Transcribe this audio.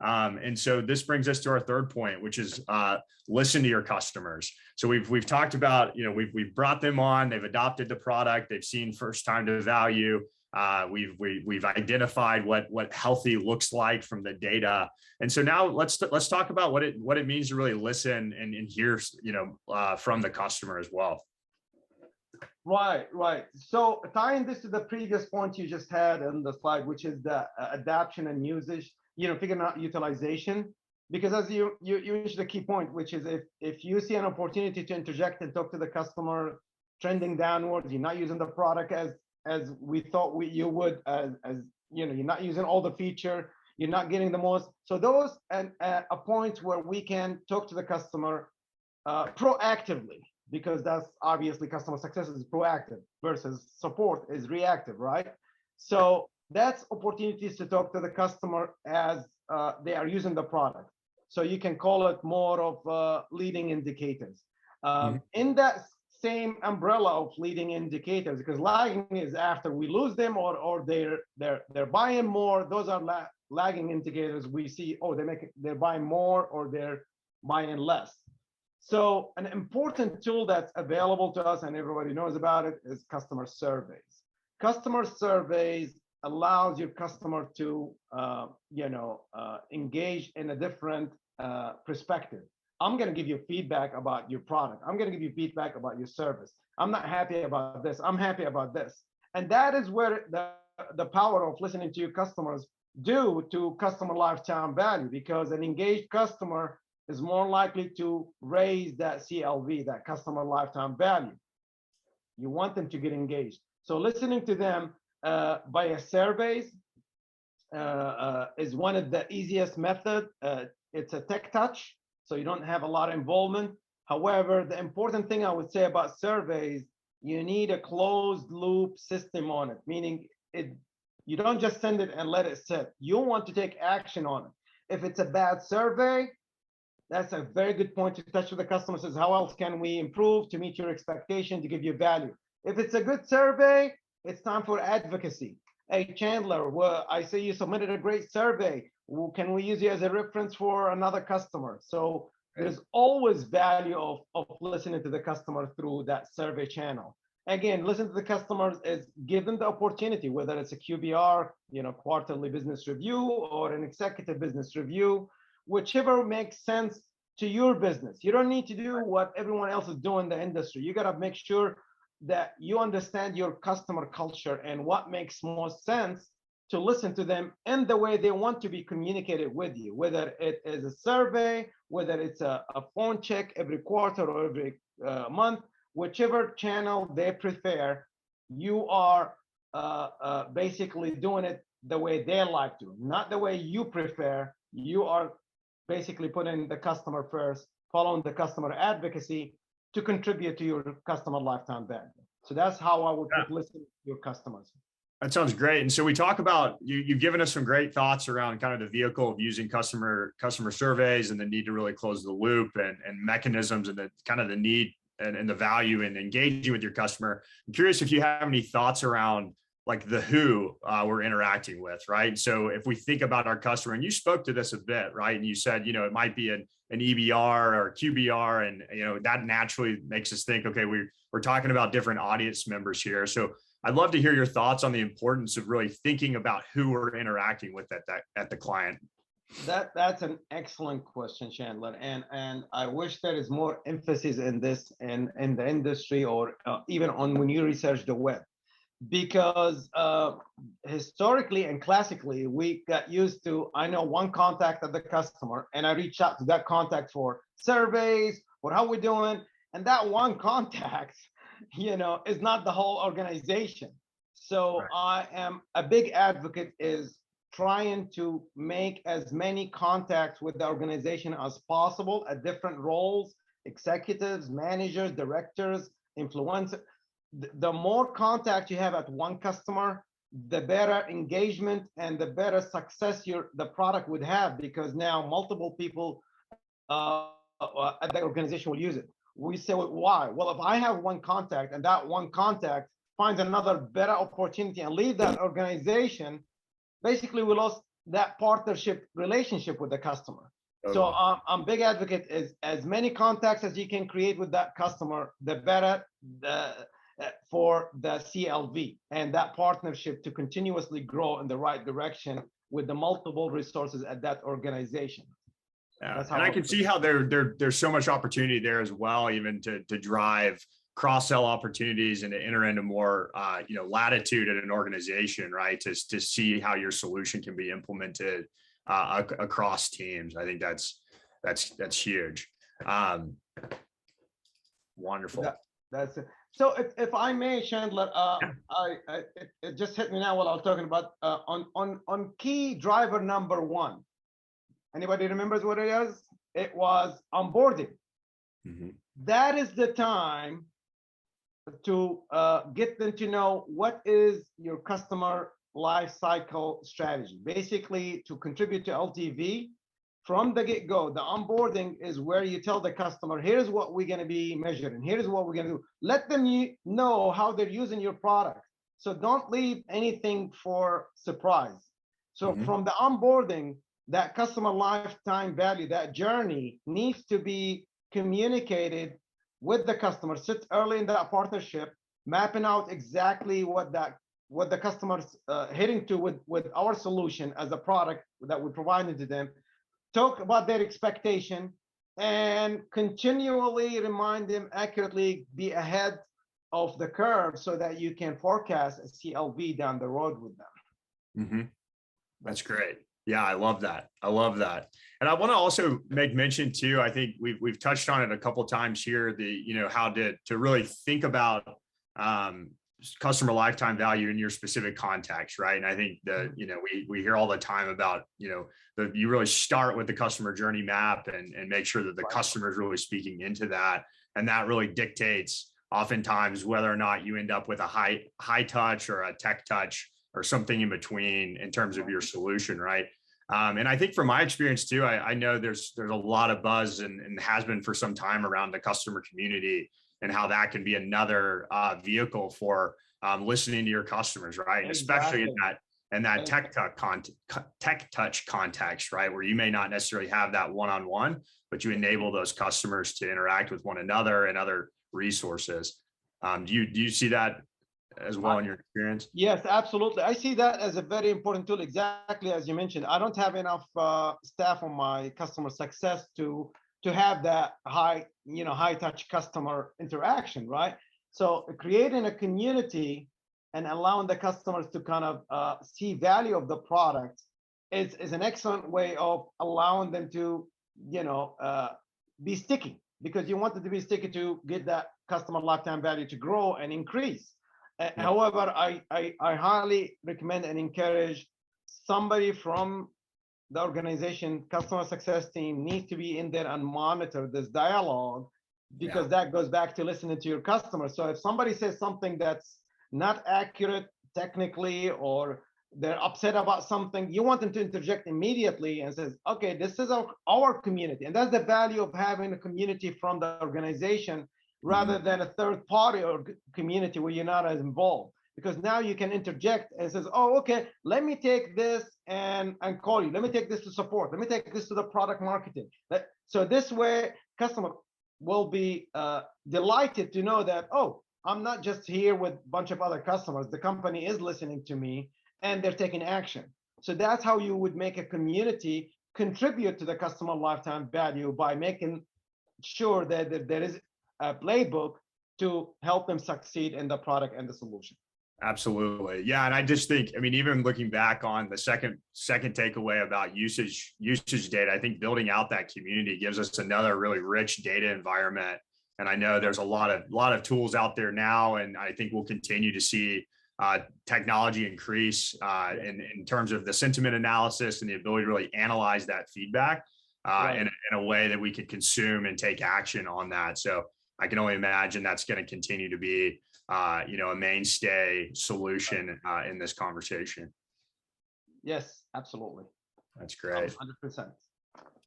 And so this brings us to our third point, which is listen to your customers. So we've talked about, we've brought them on, they've adopted the product, they've seen first time to value. We've identified what healthy looks like from the data. And so now let's talk about what it means to really listen and hear, from the customer as well. Right. So tying this to the previous point you just had on the slide, which is the adoption and usage, figuring out utilization, because as you reached the key point, which is if you see an opportunity to interject and talk to the customer trending downwards, you're not using the product as we thought you would, as you're not using all the feature, you're not getting the most. So those and a point where we can talk to the customer proactively, because that's obviously customer success is proactive versus support is reactive, right? So that's opportunities to talk to the customer as they are using the product. So you can call it more of leading indicators. In that same umbrella of leading indicators, because lagging is after we lose them or they're buying more. Those are lagging indicators. We see, they're buying more or they're buying less. So an important tool that's available to us and everybody knows about it is customer surveys. Customer surveys allows your customer to engage in a different perspective. I'm going to give you feedback about your product. I'm going to give you feedback about your service. I'm not happy about this. I'm happy about this. And that is where the power of listening to your customers due to customer lifetime value, because an engaged customer is more likely to raise that CLV, that customer lifetime value. You want them to get engaged. So listening to them via surveys is one of the easiest method. It's a tech touch, so you don't have a lot of involvement. However, the important thing I would say about surveys, you need a closed loop system on it, meaning you don't just send it and let it sit. You want to take action on it. If it's a bad survey, that's a very good point to touch with the customer. Says, how else can we improve to meet your expectation, to give you value? If it's a good survey, it's time for advocacy. Hey, Chandler, well, I see you submitted a great survey. Can we use you as a reference for another customer? So there's always value of listening to the customer through that survey channel. Again, listen to the customers is give them the opportunity, whether it's a QBR, quarterly business review, or an executive business review, whichever makes sense to your business. You don't need to do what everyone else is doing in the industry. You got to make sure that you understand your customer culture and what makes most sense to listen to them in the way they want to be communicated with you, whether it is a survey, whether it's a phone check every quarter or every month, whichever channel they prefer, you are basically doing it the way they like to, not the way you prefer. You are basically putting the customer first, following the customer advocacy to contribute to your customer lifetime value. So that's how I would listen to your customers. That sounds great. And so we talk about, you've given us some great thoughts around kind of the vehicle of using customer surveys and the need to really close the loop and mechanisms and the kind of the need and the value in engaging with your customer. I'm curious if you have any thoughts around like the who we're interacting with, right? So if we think about our customer, and you spoke to this a bit, right? And you said, it might be an EBR or QBR, and that naturally makes us think, okay, we're talking about different audience members here. So I'd love to hear your thoughts on the importance of really thinking about who we're interacting with at the client. That's an excellent question, Chandler, and I wish there is more emphasis in this in the industry or even on when you research the web. Because historically and classically, we got used to, I know one contact of the customer and I reach out to that contact for surveys or how we're doing. And that one contact, is not the whole organization. So right. I am a big advocate is trying to make as many contacts with the organization as possible at different roles, executives, managers, directors, influencers. The more contact you have at one customer, the better engagement and the better success the product would have, because now multiple people at the organization will use it. We say, well, why? Well, if I have one contact and that one contact finds another better opportunity and leave that organization, basically we lost that partnership relationship with the customer. So Totally. I'm big advocate is as many contacts as you can create with that customer, the better for the CLV and that partnership to continuously grow in the right direction with the multiple resources at that organization. Yeah. That's And how I can see how there's so much opportunity there as well, even to drive cross-sell opportunities and to enter into more latitude at an organization, right? To see how your solution can be implemented across teams. I think that's huge. Wonderful. That's it. So if I may, Chandler, Yeah. it just hit me now while I was talking about on key driver number one. Anybody remembers what it is? It was onboarding. Mm-hmm. That is the time to get them to know what is your customer life cycle strategy. Basically, to contribute to LTV from the get-go, the onboarding is where you tell the customer, here's what we're going to be measuring, here's what we're going to do. Let them know how they're using your product. So don't leave anything for surprise. So Mm-hmm. from the onboarding, that customer lifetime value, that journey needs to be communicated with the customer. Sit early in that partnership, mapping out exactly what the customer's heading to with our solution as a product that we're providing to them. Talk about their expectation and continually remind them accurately, be ahead of the curve so that you can forecast a CLV down the road with them. Mm-hmm. That's great. Yeah, I love that. I love that. And I want to also make mention too, I think we've touched on it a couple of times here, how to really think about customer lifetime value in your specific context, right? And I think that, we hear all the time about, you really start with the customer journey map and make sure that the customer is really speaking into that. And that really dictates oftentimes whether or not you end up with a high touch or a tech touch or something in between in terms of your solution, right? And I think from my experience too, I know there's a lot of buzz and has been for some time around the customer community and how that can be another vehicle for listening to your customers, right? And especially in that tech touch context, right? Where you may not necessarily have that one-on-one, but you enable those customers to interact with one another and other resources. Do you see that as well in your experience? Yes, absolutely. I see that as a very important tool, exactly as you mentioned. I don't have enough staff on my customer success to have that high touch customer interaction, right? So creating a community and allowing the customers to kind of see value of the product is an excellent way of allowing them to be sticky, because you want it to be sticky to get that customer lifetime value to grow and increase. However, I highly recommend and encourage somebody from the organization, customer success team needs to be in there and monitor this dialogue, because that goes back to listening to your customer. So if somebody says something that's not accurate technically, or they're upset about something, you want them to interject immediately and says, okay, this is our community. And that's the value of having a community from the organization rather than a third party or community where you're not as involved, because now you can interject and says, oh, okay, let me take this and call you. Let me take this to support. Let me take this to the product marketing. So this way, customer will be delighted to know that, oh, I'm not just here with a bunch of other customers. The company is listening to me and they're taking action. So that's how you would make a community contribute to the customer lifetime value, by making sure that there is a playbook to help them succeed in the product and the solution. Absolutely. Yeah. And I just think, even looking back on the second takeaway about usage data, I think building out that community gives us another really rich data environment. And I know there's a lot of tools out there now, and I think we'll continue to see technology increase in terms of the sentiment analysis and the ability to really analyze that feedback in a way that we could consume and take action on that. So I can only imagine that's going to continue to be, a mainstay solution in this conversation. Yes, absolutely. That's great. 100%.